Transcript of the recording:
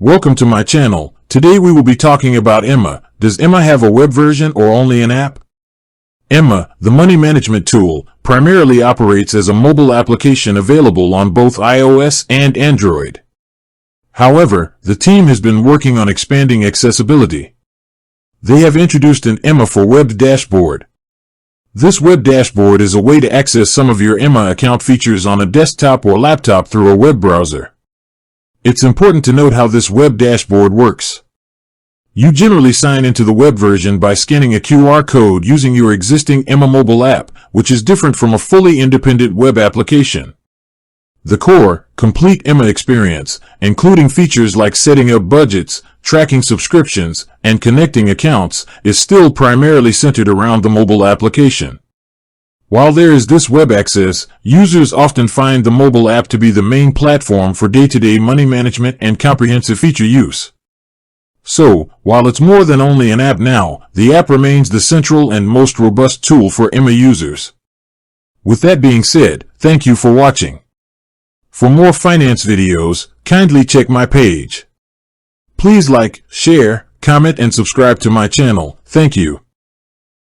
Welcome to my channel. Today we will be talking about Emma. Does Emma have a web version or only an app? Emma, the money management tool, primarily operates as a mobile application available on both iOS and Android. However, the team has been working on expanding accessibility. They have introduced an Emma for Web dashboard. This web dashboard is a way to access some of your Emma account features on a desktop or laptop through a web browser. It's important to note how this web dashboard works. You generally sign into the web version by scanning a QR code using your existing Emma mobile app, which is different from a fully independent web application. The core, complete Emma experience, including features like setting up budgets, tracking subscriptions, and connecting accounts, is still primarily centered around the mobile application. While there is this web access, users often find the mobile app to be the main platform for day-to-day money management and comprehensive feature use. So, while it's more than only an app now, the app remains the central and most robust tool for Emma users. With that being said, thank you for watching. For more finance videos, kindly check my page. Please like, share, comment, and subscribe to my channel. Thank you.